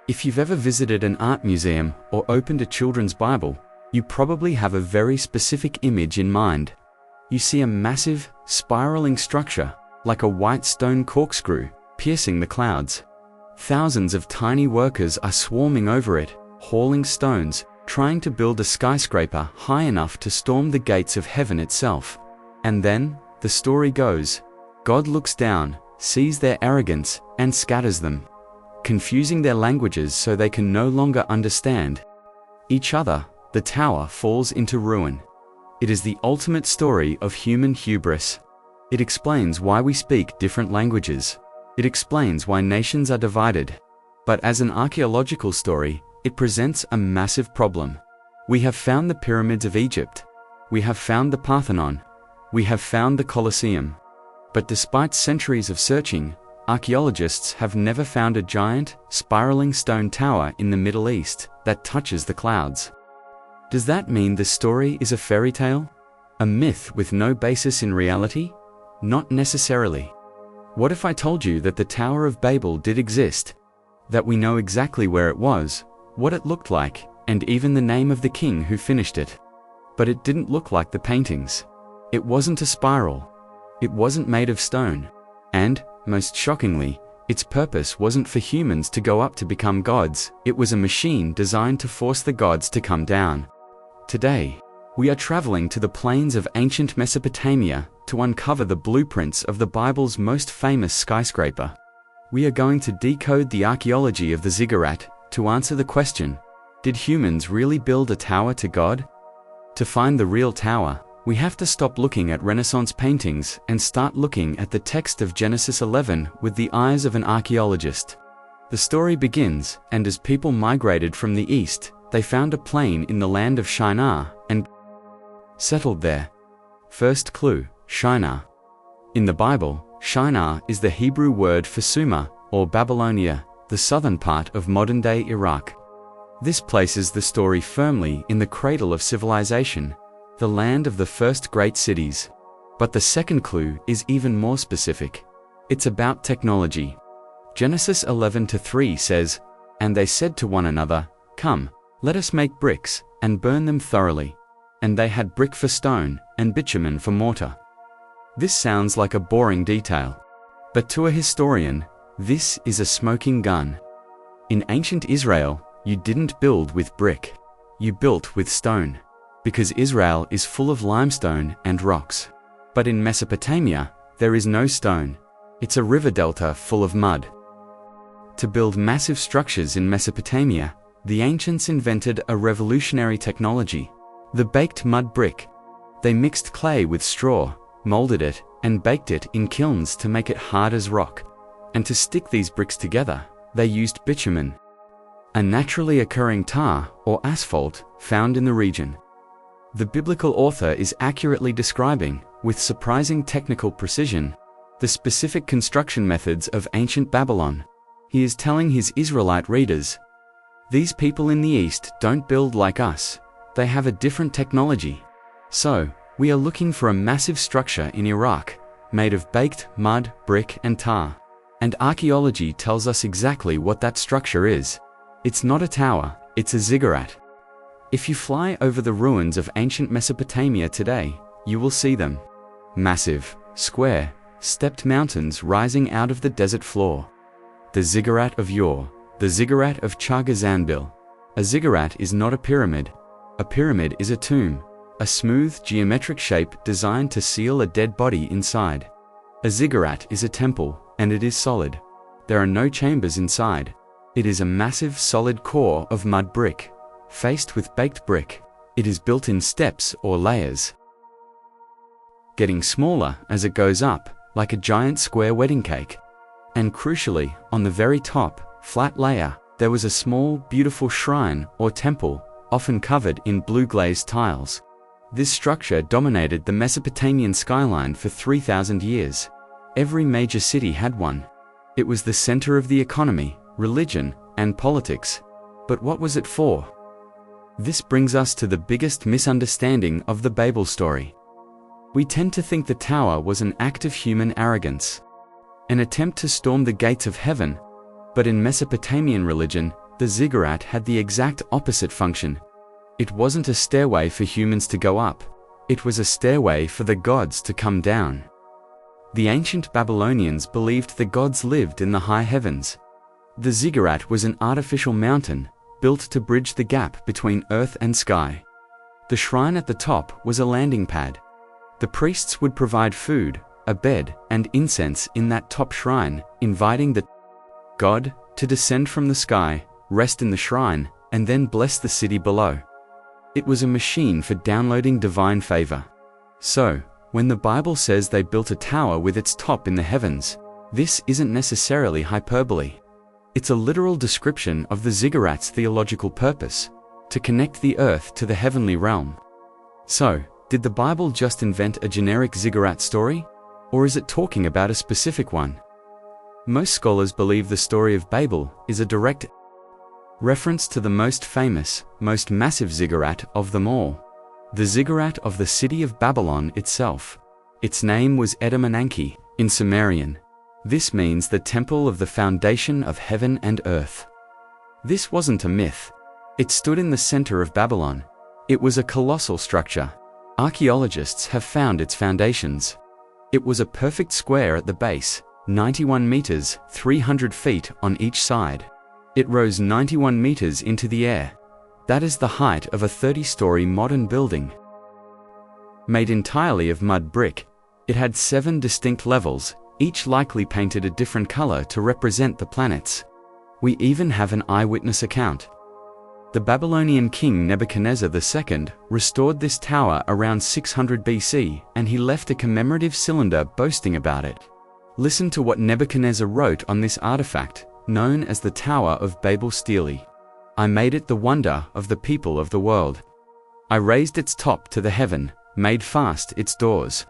If you've ever visited an art museum or opened a children's Bible, you probably have a very specific image in mind. You see a massive, spiraling structure, like a white stone corkscrew, piercing the clouds. Thousands of tiny workers are swarming over it, hauling stones, trying to build a skyscraper high enough to storm the gates of heaven itself. And then, the story goes, God looks down, sees their arrogance, and scatters them, confusing their languages so they can no longer understand each other. The tower falls into ruin. It is the ultimate story of human hubris. It explains why we speak different languages. It explains why nations are divided. But as an archaeological story, it presents a massive problem. We have found the pyramids of Egypt. We have found the Parthenon. We have found the Colosseum. But despite centuries of searching, archaeologists have never found a giant, spiraling stone tower in the Middle East that touches the clouds. Does that mean the story is a fairy tale? A myth with no basis in reality? Not necessarily. What if I told you that the Tower of Babel did exist? That we know exactly where it was, what it looked like, and even the name of the king who finished it. But it didn't look like the paintings. It wasn't a spiral. It wasn't made of stone. And, most shockingly, its purpose wasn't for humans to go up to become gods. It was a machine designed to force the gods to come down. Today, we are traveling to the plains of ancient Mesopotamia to uncover the blueprints of the Bible's most famous skyscraper. We are going to decode the archaeology of the ziggurat to answer the question, did humans really build a tower to God? To find the real tower, we have to stop looking at Renaissance paintings and start looking at the text of Genesis 11 with the eyes of an archaeologist. The story begins, and as people migrated from the east, they found a plain in the land of Shinar and settled there. First clue, Shinar. In the Bible, Shinar is the Hebrew word for Sumer, or Babylonia, the southern part of modern-day Iraq. This places the story firmly in the cradle of civilization, the land of the first great cities. But the second clue is even more specific. It's about technology. Genesis 11:3 says, "And they said to one another, 'Come, let us make bricks, and burn them thoroughly.' And they had brick for stone, and bitumen for mortar." This sounds like a boring detail. But to a historian, this is a smoking gun. In ancient Israel, you didn't build with brick. You built with stone. Because Israel is full of limestone and rocks. But in Mesopotamia, there is no stone. It's a river delta full of mud. To build massive structures in Mesopotamia, the ancients invented a revolutionary technology, the baked mud brick. They mixed clay with straw, molded it, and baked it in kilns to make it hard as rock. And to stick these bricks together, they used bitumen, a naturally occurring tar or asphalt found in the region. The biblical author is accurately describing, with surprising technical precision, the specific construction methods of ancient Babylon. He is telling his Israelite readers, these people in the East don't build like us. They have a different technology. So, we are looking for a massive structure in Iraq, made of baked mud, brick, and tar. And archaeology tells us exactly what that structure is. It's not a tower, it's a ziggurat. If you fly over the ruins of ancient Mesopotamia today, you will see them. Massive, square, stepped mountains rising out of the desert floor. The ziggurat of Ur, the ziggurat of Chagazanbil. A ziggurat is not a pyramid. A pyramid is a tomb, a smooth geometric shape designed to seal a dead body inside. A ziggurat is a temple, and it is solid. There are no chambers inside. It is a massive solid core of mud brick, faced with baked brick. It is built in steps or layers, getting smaller as it goes up, like a giant square wedding cake. And crucially, on the very top, flat layer, there was a small, beautiful shrine or temple, often covered in blue glazed tiles. This structure dominated the Mesopotamian skyline for 3,000 years. Every major city had one. It was the center of the economy, religion, and politics. But what was it for? This brings us to the biggest misunderstanding of the Babel story. We tend to think the tower was an act of human arrogance, an attempt to storm the gates of heaven. But in Mesopotamian religion, The ziggurat had the exact opposite function. It wasn't a stairway for humans to go up. It was a stairway for the gods to come down. The ancient Babylonians believed the gods lived in the high heavens. The ziggurat was an artificial mountain built to bridge the gap between earth and sky. The shrine at the top was a landing pad. The priests would provide food, a bed, and incense in that top shrine, inviting the god to descend from the sky, rest in the shrine, and then bless the city below. It was a machine for downloading divine favor. So, when the Bible says they built a tower with its top in the heavens, this isn't necessarily hyperbole. It's a literal description of the ziggurat's theological purpose, to connect the earth to the heavenly realm. So, did the Bible just invent a generic ziggurat story? Or is it talking about a specific one? Most scholars believe the story of Babel is a direct reference to the most famous, most massive ziggurat of them all, the ziggurat of the city of Babylon itself. Its name was Edamananki in Sumerian. This means the temple of the foundation of heaven and earth. This wasn't a myth. It stood in the center of Babylon. It was a colossal structure. Archaeologists have found its foundations. It was a perfect square at the base, 91 meters, 300 feet on each side. It rose 91 meters into the air. That is the height of a 30-story modern building. Made entirely of mud brick, it had 7 distinct levels, each likely painted a different color to represent the planets. We even have an eyewitness account. The Babylonian king Nebuchadnezzar II restored this tower around 600 BC, and he left a commemorative cylinder boasting about it. Listen to what Nebuchadnezzar wrote on this artifact, known as the Tower of Babel Stele. I made it the wonder of the people of the world. I raised its top to the heaven, made fast its doors.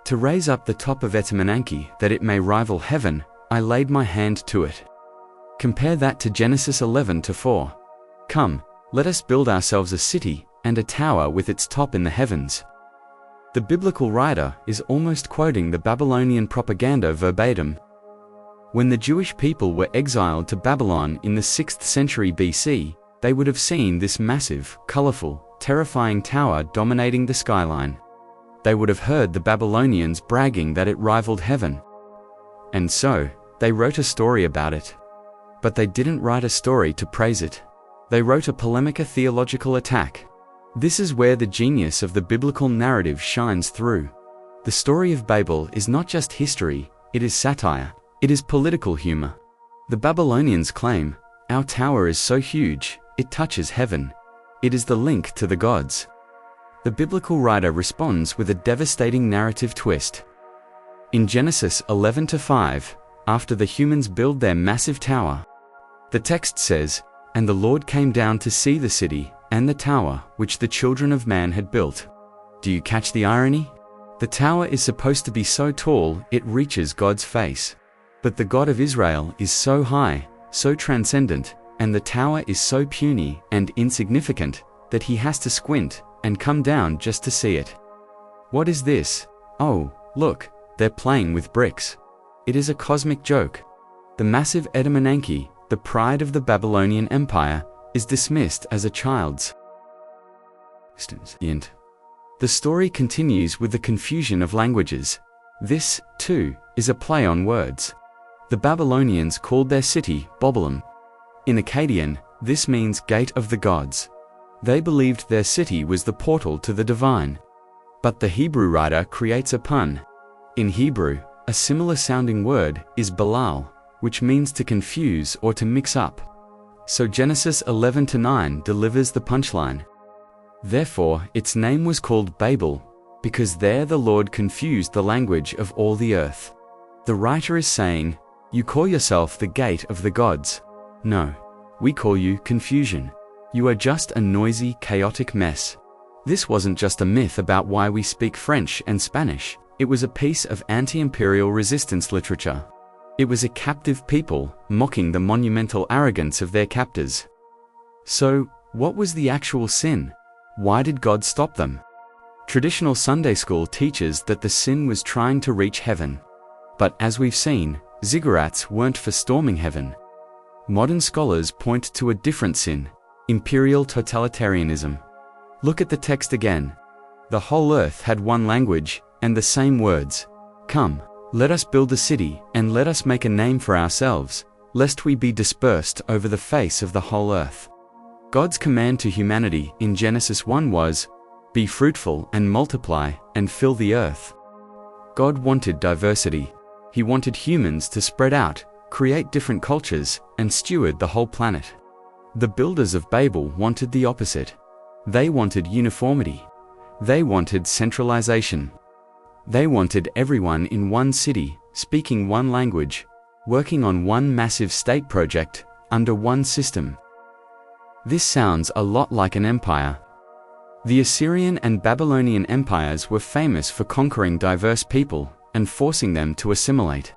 To raise up the top of Edamananki that it may rival heaven, I laid my hand to it. Compare that to Genesis 11:4. Come, let us build ourselves a city and a tower with its top in the heavens. The biblical writer is almost quoting the Babylonian propaganda verbatim. When the Jewish people were exiled to Babylon in the 6th century BC, they would have seen this massive, colorful, terrifying tower dominating the skyline. They would have heard the Babylonians bragging that it rivaled heaven. And so, they wrote a story about it. But they didn't write a story to praise it. They wrote a polemic, a theological attack. This is where the genius of the biblical narrative shines through. The story of Babel is not just history, it is satire. It is political humor. The Babylonians claim, our tower is so huge, it touches heaven. It is the link to the gods. The biblical writer responds with a devastating narrative twist. In Genesis 11:5, after the humans build their massive tower, the text says, "And the Lord came down to see the city and the tower which the children of man had built." Do you catch the irony? The tower is supposed to be so tall it reaches God's face. But the God of Israel is so high, so transcendent, and the tower is so puny and insignificant that he has to squint and come down just to see it. What is this? Oh, look, they're playing with bricks. It is a cosmic joke. The massive Edamananki, the pride of the Babylonian Empire, is dismissed as a child's int. The story continues with the confusion of languages. This, too, is a play on words. The Babylonians called their city Babylon. In Akkadian, this means Gate of the Gods. They believed their city was the portal to the divine. But the Hebrew writer creates a pun. In Hebrew, a similar sounding word is Balal, which means to confuse or to mix up. So Genesis 11:9 delivers the punchline. Therefore, its name was called Babel, because there the Lord confused the language of all the earth. The writer is saying, you call yourself the gate of the gods. No, we call you confusion. You are just a noisy, chaotic mess. This wasn't just a myth about why we speak French and Spanish. It was a piece of anti-imperial resistance literature. It was a captive people mocking the monumental arrogance of their captors. So, what was the actual sin? Why did God stop them? Traditional Sunday school teaches that the sin was trying to reach heaven. But as we've seen, ziggurats weren't for storming heaven. Modern scholars point to a different sin: imperial totalitarianism. Look at the text again. The whole earth had one language and the same words. Come, let us build a city, and let us make a name for ourselves, lest we be dispersed over the face of the whole earth. God's command to humanity in Genesis 1 was, "Be fruitful and multiply and fill the earth." God wanted diversity. He wanted humans to spread out, create different cultures, and steward the whole planet. The builders of Babel wanted the opposite. They wanted uniformity. They wanted centralization. They wanted everyone in one city, speaking one language, working on one massive state project, under one system. This sounds a lot like an empire. The Assyrian and Babylonian empires were famous for conquering diverse people and forcing them to assimilate.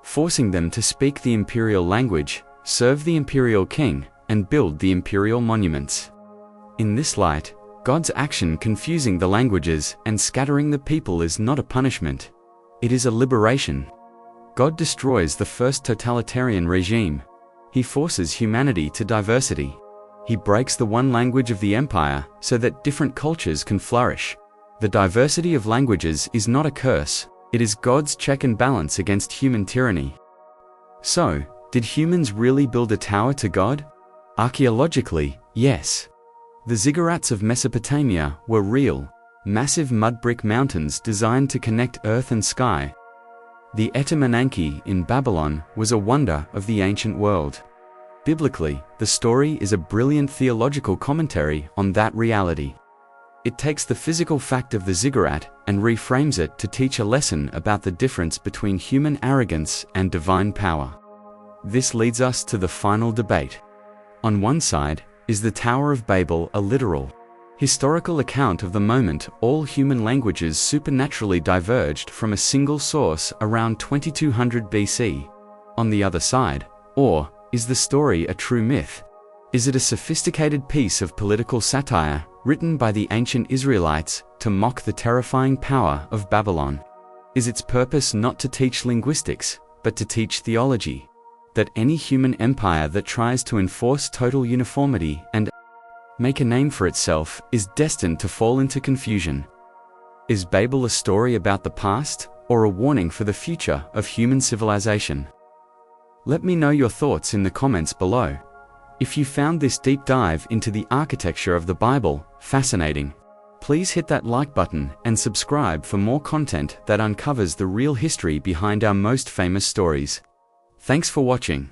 Forcing them to speak the imperial language, serve the imperial king, and build the imperial monuments. In this light, God's action confusing the languages and scattering the people is not a punishment. It is a liberation. God destroys the first totalitarian regime. He forces humanity to diversity. He breaks the one language of the empire so that different cultures can flourish. The diversity of languages is not a curse. It is God's check and balance against human tyranny. So, did humans really build a tower to God? Archaeologically, yes. The ziggurats of Mesopotamia were real, massive mud brick mountains designed to connect earth and sky. The Etemenanki in Babylon was a wonder of the ancient world. Biblically, the story is a brilliant theological commentary on that reality. It takes the physical fact of the ziggurat and reframes it to teach a lesson about the difference between human arrogance and divine power. This leads us to the final debate. On one side, is the Tower of Babel a literal, historical account of the moment all human languages supernaturally diverged from a single source around 2200 BC? On the other side, or is the story a true myth? Is it a sophisticated piece of political satire written by the ancient Israelites to mock the terrifying power of Babylon? Is its purpose not to teach linguistics, but to teach theology? That any human empire that tries to enforce total uniformity and make a name for itself is destined to fall into confusion. Is Babel a story about the past, or a warning for the future of human civilization? Let me know your thoughts in the comments below. If you found this deep dive into the architecture of the Bible fascinating, please hit that like button and subscribe for more content that uncovers the real history behind our most famous stories. Thanks for watching.